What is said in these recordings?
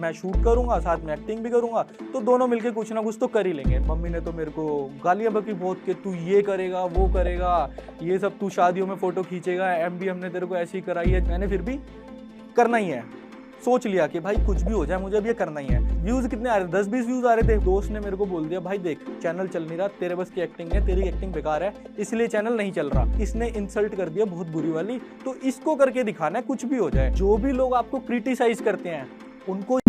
मैं शूट करूंगा, साथ में एक्टिंग भी करूंगा, तो दोनों मिलके कुछ ना कुछ तो कर ही लेंगे। मम्मी ने तो मेरे को गालियां बकी बहुत कि तू ये करेगा, वो करेगा, ये सब तू शादियों में फोटो खींचेगा, एमबी हमने तेरे को ऐसी कराई है। मैंने फिर भी करना ही है, सोच लिया कि भाई कुछ भी हो जाए मुझे अब ये करना ही है। व्यूज कितने आ रहे थे? 10-20 व्यूज आ रहे थे। दोस्त ने मेरे को बोल दिया भाई देख चैनल चल नहीं रहा, तेरे बस की एक्टिंग है, तेरी एक्टिंग बेकार है, इसलिए चैनल नहीं चल रहा। इसने इंसल्ट कर दिया बहुत बुरी वाली, तो इसको करके दिखाना है कुछ भी हो जाए। जो भी लोग आपको क्रिटिसाइज करते हैं उनको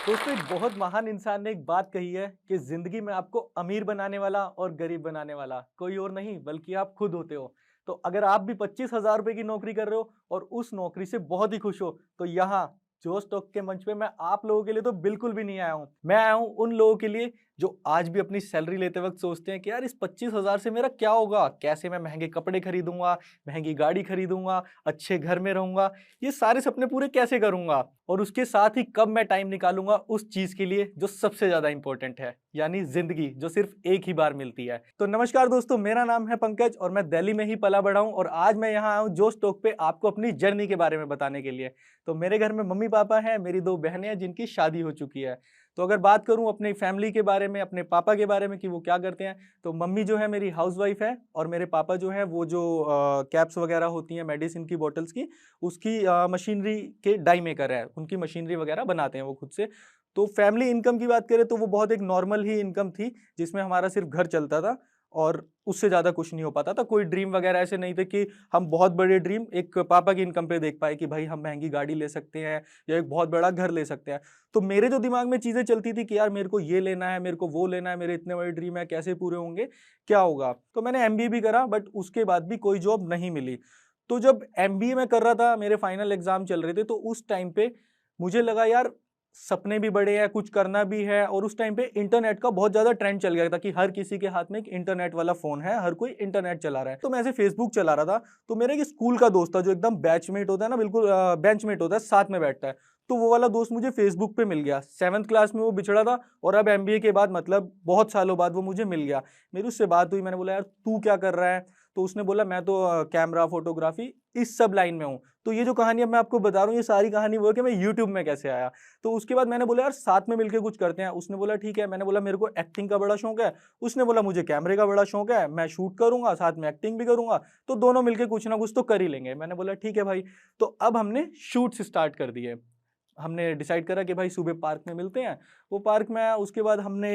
दोस्तों, एक बहुत महान इंसान ने एक बात कही है कि जिंदगी में आपको अमीर बनाने वाला और गरीब बनाने वाला कोई और नहीं बल्कि आप खुद होते हो। तो अगर आप भी 25,000 रुपए की नौकरी कर रहे हो और उस नौकरी से बहुत ही खुश हो, तो यहाँ जोश टॉक के मंच पे मैं आप लोगों के लिए तो बिल्कुल भी नहीं आया हूँ। मैं आया हूँ उन लोगों के लिए जो आज भी अपनी सैलरी लेते वक्त सोचते हैं कि यार इस 25,000 से मेरा क्या होगा, कैसे मैं महंगे कपड़े खरीदूंगा, महंगी गाड़ी खरीदूंगा, अच्छे घर में रहूंगा, ये सारे सपने पूरे कैसे करूंगा, और उसके साथ ही कब मैं टाइम निकालूंगा उस चीज के लिए जो सबसे ज्यादा इंपॉर्टेंट है, यानी जिंदगी जो सिर्फ एक ही बार मिलती है। तो नमस्कार दोस्तों, मेरा नाम है पंकज और मैं दिल्ली में ही पला बड़ा हूं, और आज मैं यहाँ आया हूँ जोश टॉक पे आपको अपनी जर्नी के बारे में बताने के लिए। तो मेरे घर में मम्मी पापा हैं, मेरी 2 बहनें हैं जिनकी शादी हो चुकी है। तो अगर बात करूं अपनी फैमिली के बारे में, अपने पापा के बारे में कि वो क्या करते हैं, तो मम्मी जो है मेरी हाउसवाइफ है, और मेरे पापा जो है वो जो कैप्स वगैरह होती हैं मेडिसिन की बोतल्स की, उसकी मशीनरी के डाई मेकर है, उनकी मशीनरी वगैरह बनाते हैं वो खुद से। तो फैमिली इनकम की बात करें तो वो बहुत एक नॉर्मल ही इनकम थी, जिसमें हमारा सिर्फ घर चलता था और उससे ज़्यादा कुछ नहीं हो पाता था। कोई ड्रीम वगैरह ऐसे नहीं थे कि हम बहुत बड़े ड्रीम एक पापा की इनकम पे देख पाए कि भाई हम महंगी गाड़ी ले सकते हैं या एक बहुत बड़ा घर ले सकते हैं। तो मेरे जो दिमाग में चीज़ें चलती थी कि यार मेरे को ये लेना है, मेरे को वो लेना है, मेरे इतने बड़े ड्रीम है, कैसे पूरे होंगे, क्या होगा। तो मैंने एमबीए भी करा, बट उसके बाद भी कोई जॉब नहीं मिली। तो जब एमबीए में कर रहा था, मेरे फाइनल एग्जाम चल रहे थे, तो उस टाइम पे मुझे लगा यार सपने भी बड़े हैं, कुछ करना भी है। और उस टाइम पे इंटरनेट का बहुत ज्यादा ट्रेंड चल गया था कि हर किसी के हाथ में एक इंटरनेट वाला फोन है, हर कोई इंटरनेट चला रहा है। तो मैं ऐसे फेसबुक चला रहा था, तो मेरे एक स्कूल का दोस्त था जो एकदम बैचमेट होता है ना, बिल्कुल बेंचमेट होता है, साथ में बैठता है। तो वो वाला दोस्त मुझे फेसबुक पे मिल गया। 7th क्लास में वो बिछड़ा था और अब एमबीए के बाद मतलब बहुत सालों बाद वो मुझे मिल गया। मेरी उससे बात हुई, मैंने बोला यार तू क्या कर रहा है, तो उसने बोला मैं तो कैमरा फोटोग्राफी इस सब लाइन में हूँ। तो ये जो कहानी अब मैं आपको बता रहा हूँ, ये सारी कहानी वो है कि मैं यूट्यूब में कैसे आया। तो उसके बाद मैंने बोला यार साथ में मिलकर कुछ करते हैं। उसने बोला ठीक है। मैंने बोला मेरे को एक्टिंग का बड़ा शौक है। उसने बोला मुझे कैमरे का बड़ा शौक है, मैं शूट करूंगा, साथ में एक्टिंग भी करूंगा, तो दोनों मिलकर कुछ ना कुछ तो कर ही लेंगे। मैंने बोला ठीक है भाई। तो अब हमने शूट्स स्टार्ट कर दिए। हमने डिसाइड करा कि भाई सुबह पार्क में मिलते हैं। वो पार्क में आया, उसके बाद हमने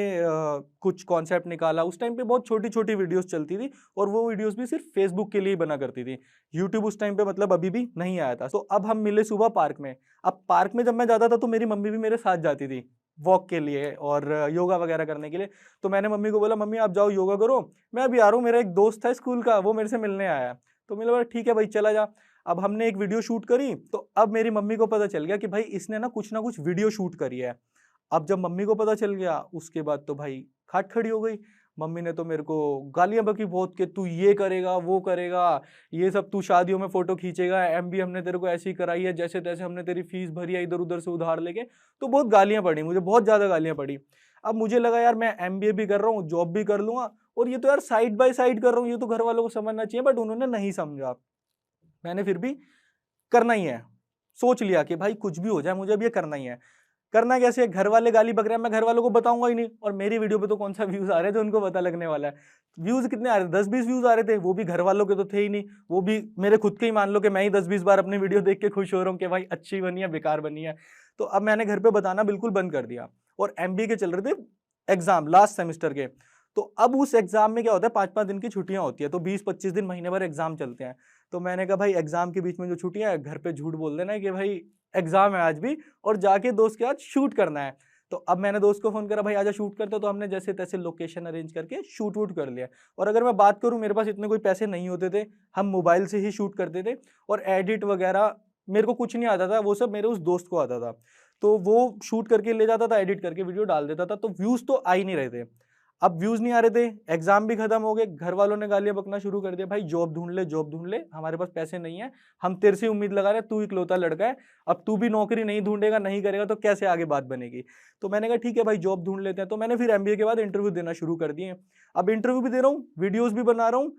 कुछ कॉन्सेप्ट निकाला। उस टाइम पे बहुत छोटी छोटी वीडियोस चलती थी और वो वीडियोस भी सिर्फ फेसबुक के लिए ही बना करती थी। यूट्यूब उस टाइम पे मतलब अभी भी नहीं आया था। तो अब हम मिले सुबह पार्क में। अब पार्क में जब मैं जाता था तो मेरी मम्मी भी मेरे साथ जाती थी वॉक के लिए और योगा वगैरह करने के लिए। तो मैंने मम्मी को बोला मम्मी आप जाओ योगा करो, मैं अभी आ रहा हूँ, मेरा एक दोस्त था स्कूल का, वो मेरे से मिलने आया। तो मैंने बोला ठीक है भाई चला जा। अब हमने एक वीडियो शूट करी, तो अब मेरी मम्मी को पता चल गया कि भाई इसने ना कुछ वीडियो शूट करी है। अब जब मम्मी को पता चल गया, उसके बाद तो भाई खाट खड़ी हो गई। मम्मी ने तो मेरे को गालियां बकी बहुत कि तू ये करेगा, वो करेगा, ये सब तू शादियों में फोटो खींचेगा, एमबी हमने तेरे को ऐसी कराई है, जैसे तैसे हमने तेरी फीस भरी है इधर उधर से उधार लेके। तो बहुत गालियां पड़ी मुझे, बहुत ज्यादा गालियां पड़ी। अब मुझे लगा यार मैं एमबीए भी कर रहा हूँ, जॉब भी कर लूंगा, और ये तो यार साइड बाय साइड कर रहा हूँ, ये तो घर वालों को समझना चाहिए, बट उन्होंने नहीं समझा। मैंने फिर भी करना ही है, सोच लिया कि भाई कुछ भी हो जाए मुझे अब ये करना ही है। करना कैसे, घर वाले गाली बक रहे हैं, मैं घर वालों को बताऊंगा ही नहीं, और मेरी वीडियो पे तो कौन सा व्यूज आ रहे थे उनको पता लगने वाला है। व्यूज कितने आ रहे थे? 10-20 व्यूज आ रहे थे, वो भी घर वालों के तो थे ही नहीं, वो भी मेरे खुद के ही। मान लो कि मैं ही 10-20 बार अपनी वीडियो देख के खुश हो रहा हूँ कि भाई अच्छी बनी है, बेकार बनी है। तो अब मैंने घर पे बताना बिल्कुल बंद कर दिया। और एमबीए के चल रहे थे एग्जाम, लास्ट सेमेस्टर के। तो अब उस एग्जाम में क्या होता है, 5-5 दिन की छुट्टियां होती है, तो 20-25 दिन, महीने भर एग्जाम चलते हैं। तो मैंने कहा भाई एग्जाम के बीच में जो छुट्टियां है, घर पे झूठ बोल देना है कि भाई एग्जाम है आज भी, और जाके दोस्त के साथ शूट करना है। तो अब मैंने दोस्त को फोन करा, भाई आजा शूट करते। तो हमने जैसे तैसे लोकेशन अरेंज करके शूट वूट कर लिया। और अगर मैं बात करूं, मेरे पास इतने कोई पैसे नहीं होते थे, हम मोबाइल से ही शूट करते थे। और एडिट वगैरह मेरे को कुछ नहीं आता था, वो सब मेरे उस दोस्त को आता था। तो वो शूट करके ले जाता था, एडिट करके वीडियो डाल देता था। तो व्यूज तो आ ही नहीं रहे थे। अब व्यूज नहीं आ रहे थे, एग्जाम भी खत्म हो गए, घर वालों ने गालियां बकना शुरू कर दिया, भाई जॉब ढूंढ ले, जॉब ढूंढ ले, हमारे पास पैसे नहीं है, हम तेरे से उम्मीद लगा रहे, तू इकलौता लड़का है, अब तू भी नौकरी नहीं ढूंढेगा, नहीं करेगा तो कैसे आगे बात बनेगी। तो मैंने कहा ठीक है भाई जॉब ढूंढ लेते हैं। तो मैंने फिर एमबीए के बाद इंटरव्यू देना शुरू कर दिए। अब इंटरव्यू भी दे रहा हूँ, वीडियोज भी बना रहा हूँ,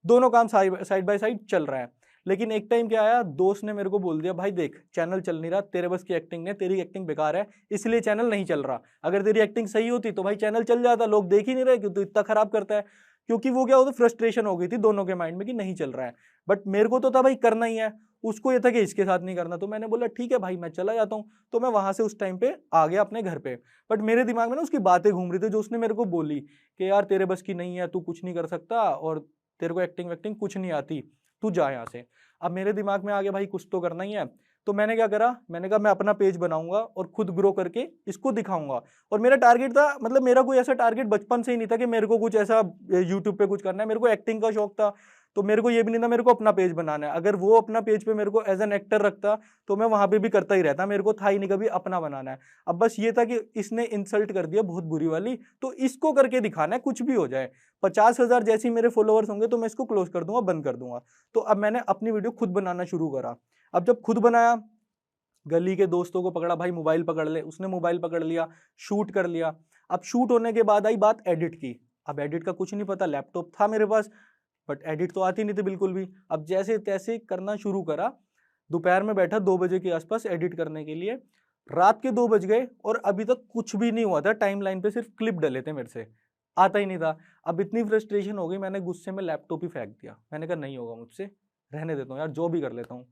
दोनों काम साइड बाय साइड चल रहा है। लेकिन एक टाइम क्या आया, दोस्त ने मेरे को बोल दिया, भाई देख चैनल चल नहीं रहा, तेरे बस की एक्टिंग नहीं, तेरी एक्टिंग बेकार है, इसलिए चैनल नहीं चल रहा। अगर तेरी एक्टिंग सही होती तो भाई चैनल चल जाता, लोग देख ही नहीं रहे क्यों, तो इतना खराब करता है। क्योंकि वो क्या होता, फ्रस्ट्रेशन हो गई थी दोनों के माइंड में कि नहीं चल रहा है, बट मेरे को तो था भाई करना ही है, उसको ये था कि इसके साथ नहीं करना। तो मैंने बोला ठीक है भाई मैं चला जाता हूँ। तो मैं वहां से उस टाइम पे आ गया अपने घर पे। बट मेरे दिमाग में ना उसकी बातें घूम रही थी जो उसने मेरे को बोली कि यार तेरे बस की नहीं है, तू कुछ नहीं कर सकता और तेरे को एक्टिंग वैक्टिंग कुछ नहीं आती, तू जा यहाँ से। अब मेरे दिमाग में आ गया भाई कुछ तो करना ही है। तो मैंने क्या करा, मैंने कहा मैं अपना पेज बनाऊंगा और खुद ग्रो करके इसको दिखाऊंगा। और मेरा टारगेट था, मतलब मेरा कोई ऐसा टारगेट बचपन से ही नहीं था कि मेरे को कुछ ऐसा यूट्यूब पे कुछ करना है। मेरे को एक्टिंग का शौक था, तो मेरे को ये भी नहीं था मेरे को अपना पेज बनाना है। अगर वो अपना पेज पे मेरे को एज एन एक्टर रखता तो मैं वहां पे भी करता ही रहता, मेरे को था ही नहीं कभी अपना बनाना है। अब बस ये था कि इसने इंसल्ट कर दिया बहुत बुरी वाली, तो इसको करके दिखाना है, कुछ भी हो जाए। 50,000 जैसे ही मेरे फॉलोअर्स होंगे तो मैं इसको क्लोज कर दूंगा, बंद कर दूंगा। तो अब मैंने अपनी वीडियो खुद बनाना शुरू करा। अब जब खुद बनाया, गली के दोस्तों को पकड़ा, भाई मोबाइल पकड़ ले, उसने मोबाइल पकड़ लिया, शूट कर लिया। अब शूट होने के बाद आई बात एडिट की। अब एडिट का कुछ नहीं पता, लैपटॉप था मेरे पास बट एडिट तो आती नहीं थी बिल्कुल भी। अब जैसे तैसे करना शुरू करा, दोपहर में बैठा 2 बजे के आसपास एडिट करने के लिए, रात के 2 बज गए और अभी तक कुछ भी नहीं हुआ था। टाइमलाइन पे सिर्फ क्लिप डले थे, मेरे से आता ही नहीं था। अब इतनी फ्रस्ट्रेशन हो गई, मैंने गुस्से में लैपटॉप ही फेंक दिया। मैंने कहा नहीं होगा मुझसे, रहने देता हूँ यार, जो भी कर लेता हूँ।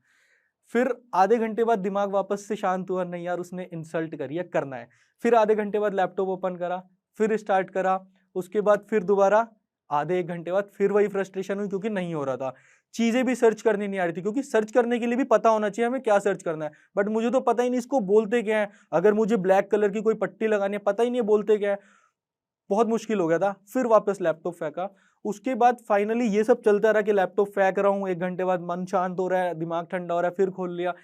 फिर आधे घंटे बाद दिमाग वापस से शांत हुआ, नहीं यार उसने इंसल्ट करी है, करना है। फिर आधे घंटे बाद लैपटॉप ओपन करा, फिर स्टार्ट करा। उसके बाद फिर दोबारा आधे 1 घंटे बाद फिर वही फ्रस्ट्रेशन हुई क्योंकि नहीं हो रहा था। चीजें भी सर्च करनी नहीं आ रही थी, क्योंकि सर्च करने के लिए भी पता होना चाहिए हमें क्या सर्च करना है। बट मुझे तो पता ही नहीं इसको बोलते क्या है। अगर मुझे ब्लैक कलर की कोई पट्टी लगानी है, पता ही नहीं है बोलते क्या है। बहुत मुश्किल हो गया था। फिर वापस लैपटॉप फेंका। उसके बाद फाइनली ये सब चलता रहा कि लैपटॉप फेंक रहा हूँ, 1 घंटे बाद मन शांत हो रहा है, दिमाग ठंडा हो रहा है, फिर खोल लिया।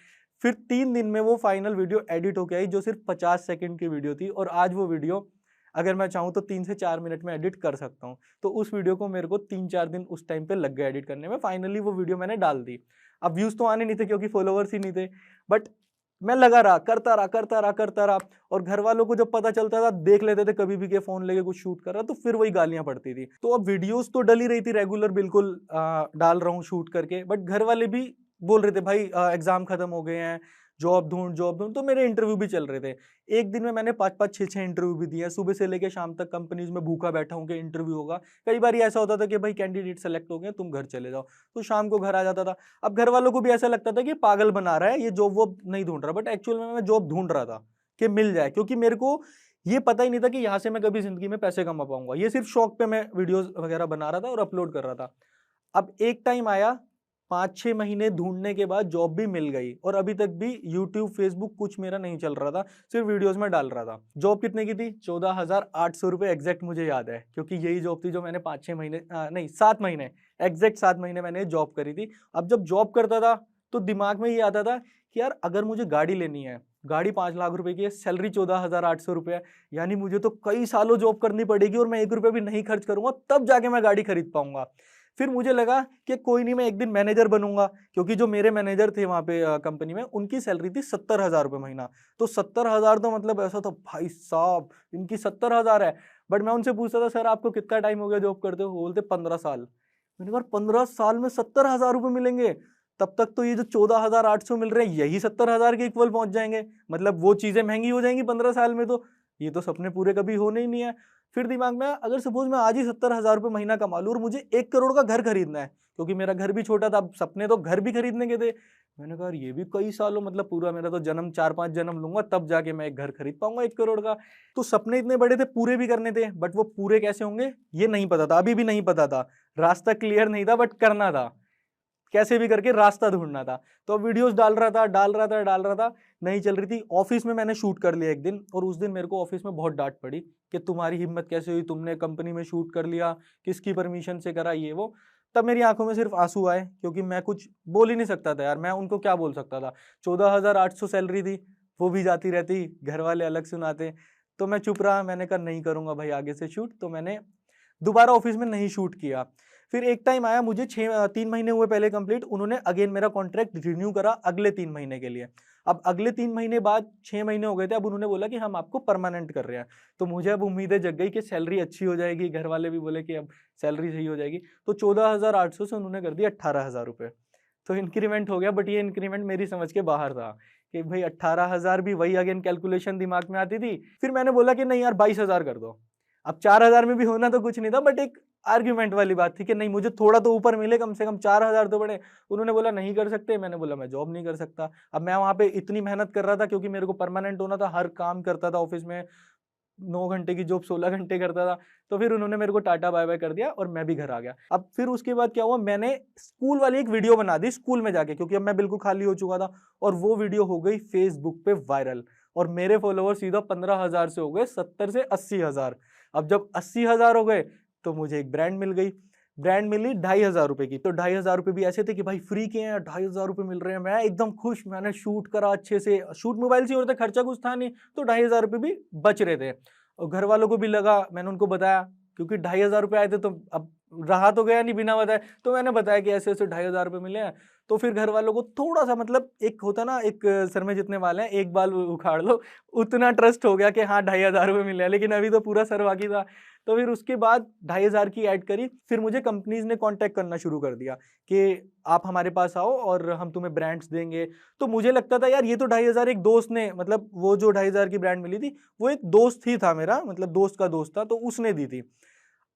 फिर 3 दिन में वो फाइनल वीडियो एडिट होके आई, जो सिर्फ 50 सेकंड की वीडियो थी। और आज वो वीडियो अगर मैं चाहूँ तो 3 से 4 मिनट में एडिट कर सकता हूँ। तो उस वीडियो को मेरे को 3-4 दिन उस टाइम पे लग गए एडिट करने में। फाइनली वो वीडियो मैंने डाल दी। अब व्यूज तो आने नहीं थे क्योंकि फॉलोवर्स ही नहीं थे, बट मैं लगा रहा, करता रहा, करता रहा, करता रहा। और घर वालों को जब पता चलता था, देख लेते थे कभी भी के फोन लेके कुछ शूट कर रहा, तो फिर वही गालियां पड़ती थी। तो अब वीडियोस तो डली रही थी रेगुलर, बिल्कुल डाल रहा हूँ शूट करके, बट घर वाले भी बोल रहे थे भाई एग्जाम खत्म हो गए हैं, जॉब ढूंढ जॉब ढूंढ। तो मेरे इंटरव्यू भी चल रहे थे। एक दिन में मैंने 5-5, 6-6 इंटरव्यू भी दिए, सुबह से लेकर शाम तक कंपनीज में भूखा बैठा हूँ कि इंटरव्यू होगा। कई बार ऐसा होता था कि भाई कैंडिडेट सेलेक्ट हो गए, तुम घर चले जाओ। तो शाम को घर आ जाता था। अब घर वालों को भी ऐसा लगता था कि पागल बना रहा है, ये जॉब वॉब नहीं ढूंढ रहा, बट एक्चुअल में मैं जॉब ढूंढ रहा था कि मिल जाए। क्योंकि मेरे को ये पता ही नहीं था कि यहाँ से मैं कभी जिंदगी में पैसे कमा पाऊंगा। ये सिर्फ शौक पे मैं वीडियोस वगैरह बना रहा था और अपलोड कर रहा था। अब एक टाइम आया, 5-6 महीने ढूंढने के बाद जॉब भी मिल गई, और अभी तक भी यूट्यूब फेसबुक कुछ मेरा नहीं चल रहा था, सिर्फ वीडियोस में डाल रहा था। जॉब कितने की थी? 14,800 रुपये एग्जैक्ट मुझे याद है, क्योंकि यही जॉब थी जो मैंने 5-6 महीने नहीं 7 महीने, एग्जैक्ट 7 महीने मैंने जॉब करी थी। अब जब जॉब करता था तो दिमाग में ये आता था कि यार अगर मुझे गाड़ी लेनी है, गाड़ी 5 लाख रुपए की है, सैलरी 14,800 रुपये, यानी मुझे तो कई सालों जॉब करनी पड़ेगी और मैं 1 रुपये भी नहीं खर्च करूंगा, तब जाके मैं गाड़ी खरीद पाऊंगा। फिर मुझे लगा कि कोई नहीं, मैं एक दिन मैनेजर बनूंगा। क्योंकि जो मेरे मैनेजर थे वहां पे कंपनी में, उनकी सैलरी थी 70,000 रुपये महीना। तो 70,000 तो मतलब ऐसा था भाई साहब, इनकी 70,000 है। बट मैं उनसे पूछता था सर आपको कितना टाइम हो गया जॉब करते हो? बोलते 15 साल। मैंने कहा 15 साल में 70,000 रुपये मिलेंगे? तब तक तो ये जो 14,800 मिल रहे हैं यही 70,000 के इक्वल पहुंच जाएंगे। मतलब वो चीजें महंगी हो जाएंगी 15 साल में, तो ये तो सपने पूरे कभी होने ही नहीं है। फिर दिमाग में अगर सपोज मैं आज ही 70,000 रुपये महीना कमा लूं और मुझे 1 करोड़ का घर खरीदना है, क्योंकि मेरा घर भी छोटा था, अब सपने तो घर भी खरीदने के थे। मैंने कहा ये भी कई सालों, मतलब पूरा मेरा तो जन्म 4-5 जन्म लूंगा तब जाके मैं एक घर खरीद पाऊंगा 1 करोड़ का। तो सपने इतने बड़े थे, पूरे भी करने थे, बट वो पूरे कैसे होंगे ये नहीं पता था, अभी भी नहीं पता था। रास्ता क्लियर नहीं था, बट करना था, कैसे भी करके रास्ता ढूंढना था। तो अब वीडियोस डाल रहा था, डाल रहा था, नहीं चल रही थी। ऑफिस में मैंने शूट कर लिया एक दिन, और उस दिन मेरे को ऑफिस में बहुत डांट पड़ी कि तुम्हारी हिम्मत कैसे हुई, तुमने कंपनी में शूट कर लिया, किसकी परमिशन से करा, ये वो। तब मेरी आंखों में सिर्फ आंसू आए, क्योंकि मैं कुछ बोल ही नहीं सकता था यार, मैं उनको क्या बोल सकता था। 14,800 सैलरी थी, वो भी जाती रहती, घर वाले अलग सुनाते। तो मैं चुप रहा, मैंने कहा नहीं करूंगा भाई आगे से शूट। तो मैंने दोबारा ऑफिस में नहीं शूट किया। फिर एक टाइम आया, मुझे 3 महीने हुए पहले कंप्लीट, उन्होंने अगेन मेरा कॉन्ट्रैक्ट रिन्यू करा अगले 3 महीने के लिए। अब अगले 3 महीने बाद 6 महीने हो गए थे, अब उन्होंने बोला कि हम आपको परमानेंट कर रहे हैं। तो मुझे अब उम्मीदें जग गई कि सैलरी अच्छी हो जाएगी, घर वाले भी बोले कि अब सैलरी सही हो जाएगी। तो 14,800 से उन्होंने कर दिया 18,000 रुपये। तो इंक्रीमेंट हो गया, बट ये इंक्रीमेंट मेरी समझ के बाहर था कि भाई 18,000 भी वही अगेन कैलकुलेशन दिमाग में आती थी। फिर मैंने बोला कि नहीं यार 22,000 कर दो। अब 4,000 में भी होना तो कुछ नहीं था, बट एक आर्ग्यूमेंट वाली बात थी कि नहीं मुझे थोड़ा तो ऊपर मिले, कम से कम 4,000 तो बढ़े। उन्होंने बोला नहीं कर सकते, मैंने बोला मैं जॉब नहीं कर सकता। अब मैं वहाँ पे इतनी मेहनत कर रहा था क्योंकि मेरे को परमानेंट होना था, हर काम करता था ऑफिस में, 9 घंटे की जॉब 16 घंटे करता था। तो फिर उन्होंने मेरे को टाटा बाय बाय कर दिया और मैं भी घर आ गया। अब फिर उसके बाद क्या हुआ, मैंने स्कूल वाली एक वीडियो बना दी स्कूल में जाके, क्योंकि अब मैं बिल्कुल खाली हो चुका था, और वो वीडियो हो गई फेसबुक पे वायरल, और मेरे फॉलोवर सीधा 15,000 से हो गए 70 से 80,000। अब जब 80,000 हो गए तो मुझे एक ब्रांड मिल गई। ब्रांड मिली 2,500 रुपए की। तो 2,500 रुपए भी ऐसे थे कि भाई फ्री के हैं, 2,500 रुपए मिल रहे हैं, मैं एकदम खुश। मैंने शूट करा अच्छे से, शूट मोबाइल से हो रहा था, खर्चा कुछ था नहीं, तो 2,500 रुपए भी बच रहे थे। और घर वालों को भी लगा, मैंने उनको बताया, क्योंकि 2,500 रुपए आए थे, तो अब रहा तो गया नहीं बिना बताए। तो मैंने बताया कि ऐसे ऐसे 2,500 रुपए मिले हैं। तो फिर घर वालों को थोड़ा सा, मतलब एक होता ना, एक सर में जितने बाल हैं एक बाल उखाड़ लो, उतना ट्रस्ट हो गया कि हाँ 2,500 रुपए मिले हैं। लेकिन अभी तो पूरा सर बाकी था। तो फिर उसके बाद 2,500 की ऐड करी। फिर मुझे कंपनीज ने कांटेक्ट करना शुरू कर दिया कि आप हमारे पास आओ और हम तुम्हें ब्रांड्स देंगे। तो मुझे लगता था यार ये तो 2,500 एक दोस्त ने, मतलब वो जो 2,500 की ब्रांड मिली थी वो एक दोस्त ही था मेरा, मतलब दोस्त का दोस्त था, तो उसने दी थी।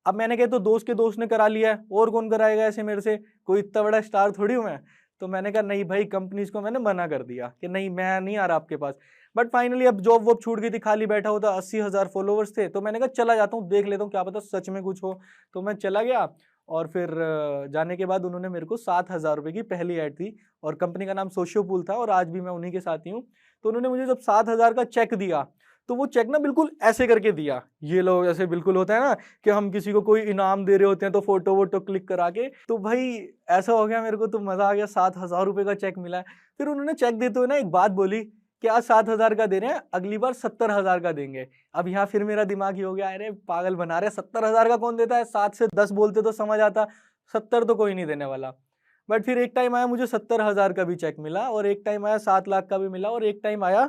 अब मैंने कहा तो दोस्त के दोस्त ने करा लिया है, और कौन कराएगा ऐसे मेरे से, कोई इतना बड़ा स्टार थोड़ी हूं मैं। तो मैंने कहा नहीं भाई, कंपनीज को मैंने मना कर दिया कि नहीं मैं नहीं आ रहा आपके पास। बट फाइनली अब जॉब वॉब छूट गई थी, खाली बैठा होता, 80,000 फॉलोवर्स थे, तो मैंने कहा चला जाता हूँ, देख लेता हूँ, क्या पता सच में कुछ हो। तो मैं चला गया, और फिर जाने के बाद उन्होंने मेरे को 7,000 रुपए की पहली ऐड दी, और कंपनी का नाम सोशियोपूल था, और आज भी मैं उन्हीं के साथ ही हूँ। तो उन्होंने मुझे जब 7,000 का चेक दिया, तो वो चेक ना बिल्कुल ऐसे करके दिया, ये लोग ऐसे बिल्कुल होता है ना कि हम किसी को कोई इनाम दे रहे होते हैं तो फोटो वोटो क्लिक करा के। तो भाई ऐसा हो गया मेरे को, तो मजा आ गया, 7,000 रुपए का चेक मिला है। फिर उन्होंने चेक देते हुए ना एक बात बोली कि आज 7,000 का दे रहे हैं, अगली बार 70,000 का देंगे। अब यहाँ फिर मेरा दिमाग ही हो गया, अरे पागल बना रहे, 70,000 का कौन देता है, 7 से 10 बोलते तो समझ आता, 70 तो कोई नहीं देने वाला। बट फिर एक टाइम आया मुझे 70,000 का भी चेक मिला, और एक टाइम आया 7 लाख का भी मिला, और एक टाइम आया,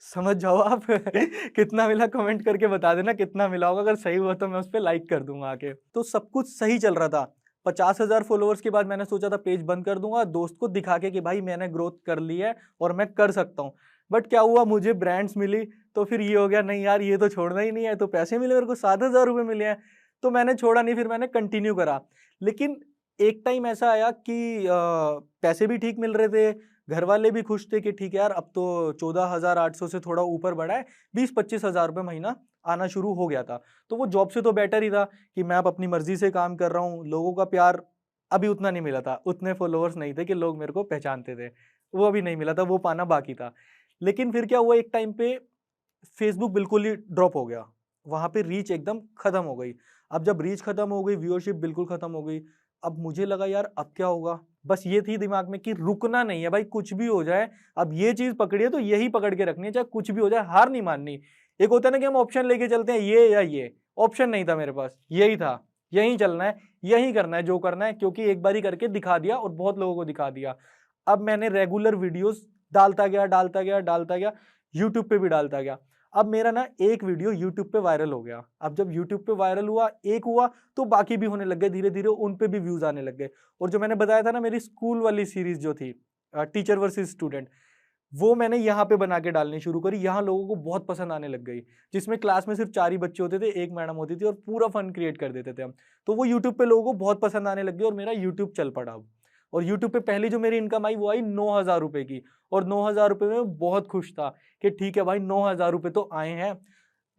समझ जाओ आप कितना मिला, कमेंट करके बता देना कितना मिला होगा, अगर सही हुआ तो मैं उस पर लाइक कर दूंगा आके। तो सब कुछ सही चल रहा था। 50,000 फॉलोअर्स के बाद मैंने सोचा था पेज बंद कर दूंगा, दोस्त को दिखा के कि भाई मैंने ग्रोथ कर ली है और मैं कर सकता हूँ। बट क्या हुआ, मुझे ब्रांड्स मिली, तो फिर ये हो गया नहीं यार ये तो छोड़ना ही नहीं है। तो पैसे मिले मेरे को, 7,000 रुपये मिले हैं, तो मैंने छोड़ा नहीं, फिर मैंने कंटिन्यू करा। लेकिन एक टाइम ऐसा आया कि पैसे भी ठीक मिल रहे थे, घर वाले भी खुश थे कि ठीक है यार अब तो 14,800 से थोड़ा ऊपर बढ़ा है, 20-25,000 रुपये महीना आना शुरू हो गया था। तो वो जॉब से तो बेटर ही था कि मैं अब अपनी मर्जी से काम कर रहा हूँ। लोगों का प्यार अभी उतना नहीं मिला था, उतने फॉलोअर्स नहीं थे कि लोग मेरे को पहचानते थे, वो अभी नहीं मिला था, वो पाना बाकी था। लेकिन फिर क्या हुआ, एक टाइम पे फेसबुक बिल्कुल ही ड्रॉप हो गया, वहां पे रीच एकदम खत्म हो गई। अब जब रीच खत्म हो गई, व्यूअरशिप बिल्कुल खत्म हो गई, अब मुझे लगा यार अब क्या होगा। बस ये थी दिमाग में कि रुकना नहीं है भाई, कुछ भी हो जाए, अब ये चीज पकड़ी है तो यही पकड़ के रखनी है, चाहे कुछ भी हो जाए, हार नहीं माननी। एक होता है ना कि हम ऑप्शन लेके चलते हैं, ये या ये, ऑप्शन नहीं था मेरे पास, यही था, यही चलना है, यही करना है जो करना है, क्योंकि एक बार ही करके दिखा दिया और बहुत लोगों को दिखा दिया। अब मैंने रेगुलर वीडियोस डालता गया डालता गया डालता गया, यूट्यूब पे भी डालता गया। अब मेरा ना एक वीडियो यूट्यूब पे वायरल हो गया। अब जब यूट्यूब पे वायरल हुआ, एक हुआ, तो बाकी भी होने लग गए, धीरे धीरे उन पे भी व्यूज आने लग गए। और जो मैंने बताया था ना मेरी स्कूल वाली सीरीज जो थी, टीचर वर्सेस स्टूडेंट, वो मैंने यहाँ पे बना के डालनी शुरू करी। यहाँ लोगों को बहुत पसंद आने लग गई, जिसमें क्लास में सिर्फ 4 ही बच्चे होते थे, एक मैडम होती थी, और पूरा फन क्रिएट कर देते थे हम। तो वो यूट्यूब पे लोगों को बहुत पसंद आने लग गई, और मेरा यूट्यूब चल पड़ा अब। और यूट्यूब पे पहली जो मेरी इनकम आई वो आई 9,000 रुपए की, और 9,000 रुपए में मैं बहुत खुश था कि ठीक है भाई 9,000 रुपए तो आए हैं।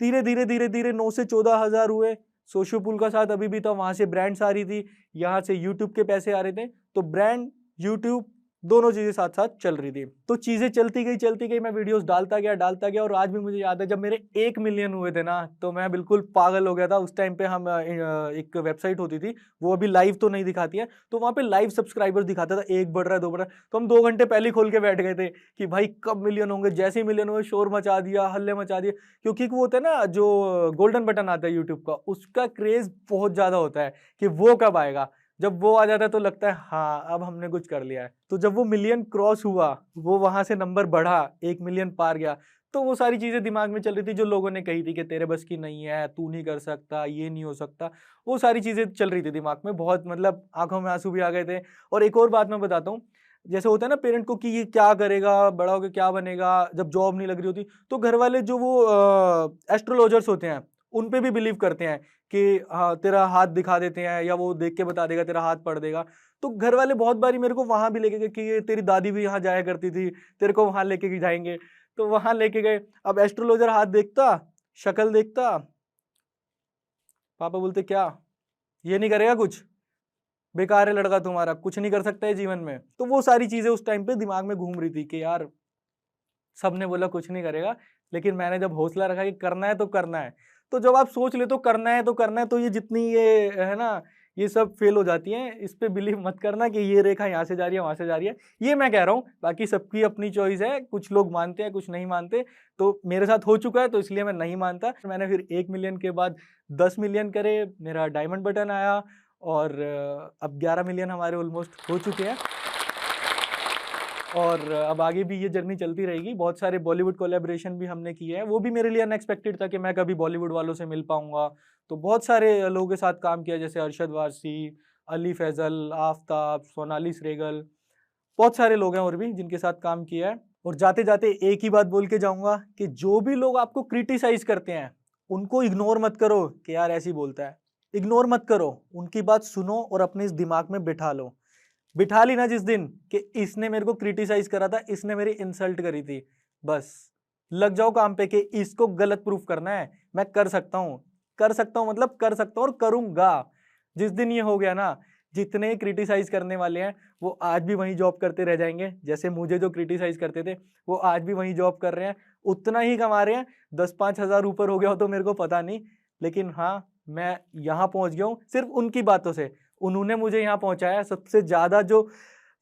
धीरे धीरे धीरे धीरे 9 से 14,000 हुए। सोशियोपूल का साथ अभी भी था, वहां से ब्रांड्स आ रही थी, यहाँ से यूट्यूब के पैसे आ रहे थे, तो ब्रांड यूट्यूब दोनों चीजें साथ साथ चल रही थी। तो चीजें चलती गई, मैं वीडियोस डालता गया, और आज भी मुझे याद है जब मेरे 1 मिलियन हुए थे ना, तो मैं बिल्कुल पागल हो गया था। उस टाइम पे हम एक वेबसाइट होती थी, वो अभी लाइव तो नहीं दिखाती है, तो वहां पे लाइव सब्सक्राइबर्स दिखाता था, 1 बढ़ रहा है 2 बढ़ रहा है, तो हम 2 घंटे पहले खोल के बैठ गए थे कि भाई कब मिलियन होंगे। जैसे ही मिलियन हुए, शोर मचा दिया, हल्ले मचा दिए, क्योंकि वो होता है ना जो गोल्डन बटन आता है यूट्यूब का, उसका क्रेज बहुत ज्यादा होता है कि वो कब आएगा। जब वो आ जाता है तो लगता है हाँ अब हमने कुछ कर लिया है। तो जब वो मिलियन क्रॉस हुआ, वो वहां से नंबर बढ़ा, 1 मिलियन पार गया, तो वो सारी चीजें दिमाग में चल रही थी जो लोगों ने कही थी कि तेरे बस की नहीं है, तू नहीं कर सकता, ये नहीं हो सकता, वो सारी चीजें चल रही थी दिमाग में बहुत, मतलब आंखों में आंसू भी आ गए थे। और एक और बात मैं बताता हूँ, जैसे होता है ना पेरेंट को कि ये क्या करेगा, बड़ा होकर क्या बनेगा, जब जॉब नहीं लग रही होती, तो घर वाले जो वो एस्ट्रोलॉजर्स होते हैं उन पे भी बिलीव करते हैं कि हाँ तेरा हाथ दिखा देते हैं या वो देख के बता देगा तेरा हाथ पढ़ देगा। तो घर वाले बहुत बारी मेरे को वहां भी लेके गए कि ये तेरी दादी भी यहाँ जाया करती थी, तेरे को वहां लेके जाएंगे, तो वहां लेके गए। अब एस्ट्रोलॉजर हाथ देखता, शक्ल देखता, पापा बोलते क्या ये नहीं करेगा, कुछ बेकार है लड़का तुम्हारा, कुछ नहीं कर सकता है जीवन में। तो वो सारी चीजें उस टाइम पे दिमाग में घूम रही थी कि यार सबने बोला कुछ नहीं करेगा, लेकिन मैंने जब हौसला रखा कि करना है तो करना है। तो जब आप सोच ले तो करना है तो करना है, तो ये जितनी ये है ना ये सब फेल हो जाती हैं। इस पे बिलीव मत करना कि ये रेखा यहाँ से जा रही है वहां से जा रही है, ये मैं कह रहा हूँ। बाकी सबकी अपनी चॉइस है, कुछ लोग मानते हैं कुछ नहीं मानते। तो मेरे साथ हो चुका है तो इसलिए मैं नहीं मानता। मैंने फिर 1 मिलियन के बाद 10 मिलियन करे, मेरा डायमंड बटन आया और अब 11 मिलियन हमारे ऑलमोस्ट हो चुके हैं। और अब आगे भी ये जर्नी चलती रहेगी। बहुत सारे बॉलीवुड कोलैबोरेशन भी हमने किए हैं, वो भी मेरे लिए अनएक्सपेक्टेड था कि मैं कभी बॉलीवुड वालों से मिल पाऊंगा। तो बहुत सारे लोगों के साथ काम किया, जैसे अरशद वारसी, अली फैजल, आफताब, सोनाली सरेगल, बहुत सारे लोग हैं और भी जिनके साथ काम किया है। और जाते जाते एक ही बात बोल के जाऊंगा कि जो भी लोग आपको क्रिटिसाइज करते हैं उनको इग्नोर मत करो कि यार ऐसे ही बोलता है। इग्नोर मत करो, उनकी बात सुनो और अपने इस दिमाग में बिठा लो। बिठा ली ना जिस दिन कि इसने मेरे को क्रिटिसाइज करा था, इसने मेरी इंसल्ट करी थी, बस लग जाओ काम पे कि इसको गलत प्रूफ करना है। मैं कर सकता हूँ, कर सकता हूँ मतलब कर सकता हूँ और करूंगा। जिस दिन ये हो गया ना, जितने क्रिटिसाइज करने वाले हैं वो आज भी वहीं जॉब करते रह जाएंगे। जैसे मुझे जो क्रिटिसाइज करते थे वो आज भी वहीं जॉब कर रहे हैं, उतना ही कमा रहे हैं। 10-5 हज़ार ऊपर हो गया हो तो मेरे को पता नहीं, लेकिन हाँ मैं यहाँ पहुंच गया हूँ सिर्फ उनकी बातों से। उन्होंने मुझे यहाँ पहुंचाया। सबसे ज्यादा जो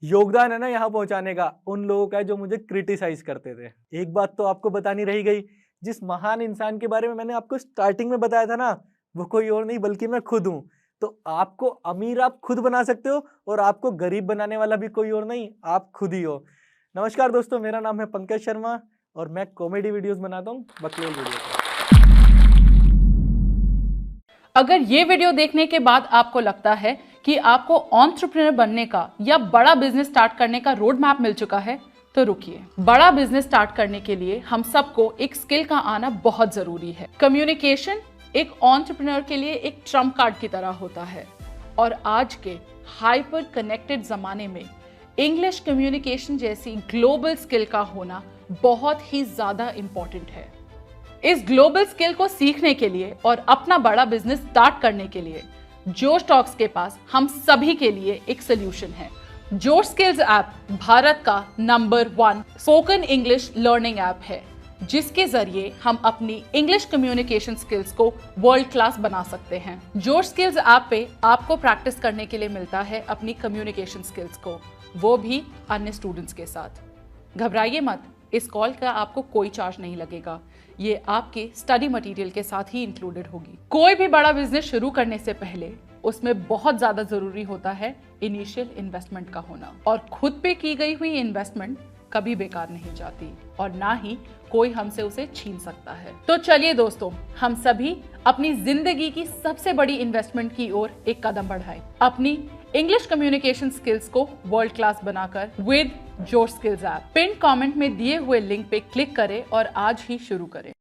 योगदान है ना यहाँ पहुंचाने का उन लोगों का है जो मुझे क्रिटिसाइज करते थे। एक बात तो आपको बतानी रही गई, जिस महान इंसान के बारे में मैंने आपको स्टार्टिंग में बताया था ना, वो कोई और नहीं बल्कि मैं खुद हूँ। तो आपको अमीर आप खुद बना सकते हो और आपको गरीब बनाने वाला भी कोई और नहीं, आप खुद ही हो। नमस्कार दोस्तों, मेरा नाम है पंकज शर्मा और मैं कॉमेडी वीडियोस बनाता हूँ, बकलोल वीडियो। अगर ये वीडियो देखने के बाद आपको लगता है कि आपको एंटरप्रेन्योर बनने का या बड़ा बिजनेस स्टार्ट करने का रोड मैप मिल चुका है, तो रुकिए। बड़ा बिजनेस स्टार्ट करने के लिए हम सबको एक स्किल का आना बहुत जरूरी है। कम्युनिकेशन एक एंटरप्रेन्योर के लिए एक ट्रम्प कार्ड की तरह होता है और आज के हाइपर कनेक्टेड जमाने में इंग्लिश कम्युनिकेशन जैसी ग्लोबल स्किल का होना बहुत ही ज्यादा इंपॉर्टेंट है। इस ग्लोबल स्किल को सीखने के लिए और अपना बड़ा बिजनेस स्टार्ट करने के लिए जोश टॉक्स के पास हम सभी के लिए एक सोल्यूशन है। जोश स्किल्स ऐप भारत का number 1 spoken English learning app है, जिसके जरिए हम अपनी इंग्लिश कम्युनिकेशन स्किल्स को वर्ल्ड क्लास बना सकते हैं। जोश स्किल्स ऐप पे आपको प्रैक्टिस करने के लिए मिलता है अपनी कम्युनिकेशन स्किल्स को, वो भी अन्य स्टूडेंट्स के साथ। घबराइए मत, इस कॉल का आपको कोई चार्ज नहीं लगेगा, ये आपके स्टडी मटेरियल के साथ ही इंक्लूडेड होगी। कोई भी बड़ा बिजनेस शुरू करने से पहले उसमें बहुत ज्यादा जरूरी होता है इनिशियल इन्वेस्टमेंट का होना, और खुद पे की गई हुई इन्वेस्टमेंट कभी बेकार नहीं जाती और ना ही कोई हमसे उसे छीन सकता है। तो चलिए दोस्तों, हम सभी अपनी जिंदगी की सबसे बड़ी इन्वेस्टमेंट की ओर एक कदम बढ़ाएं, अपनी इंग्लिश कम्युनिकेशन स्किल्स को वर्ल्ड क्लास बनाकर विद जोश स्किल्स ऐप। पिन कमेंट में दिए हुए लिंक पे क्लिक करें और आज ही शुरू करें।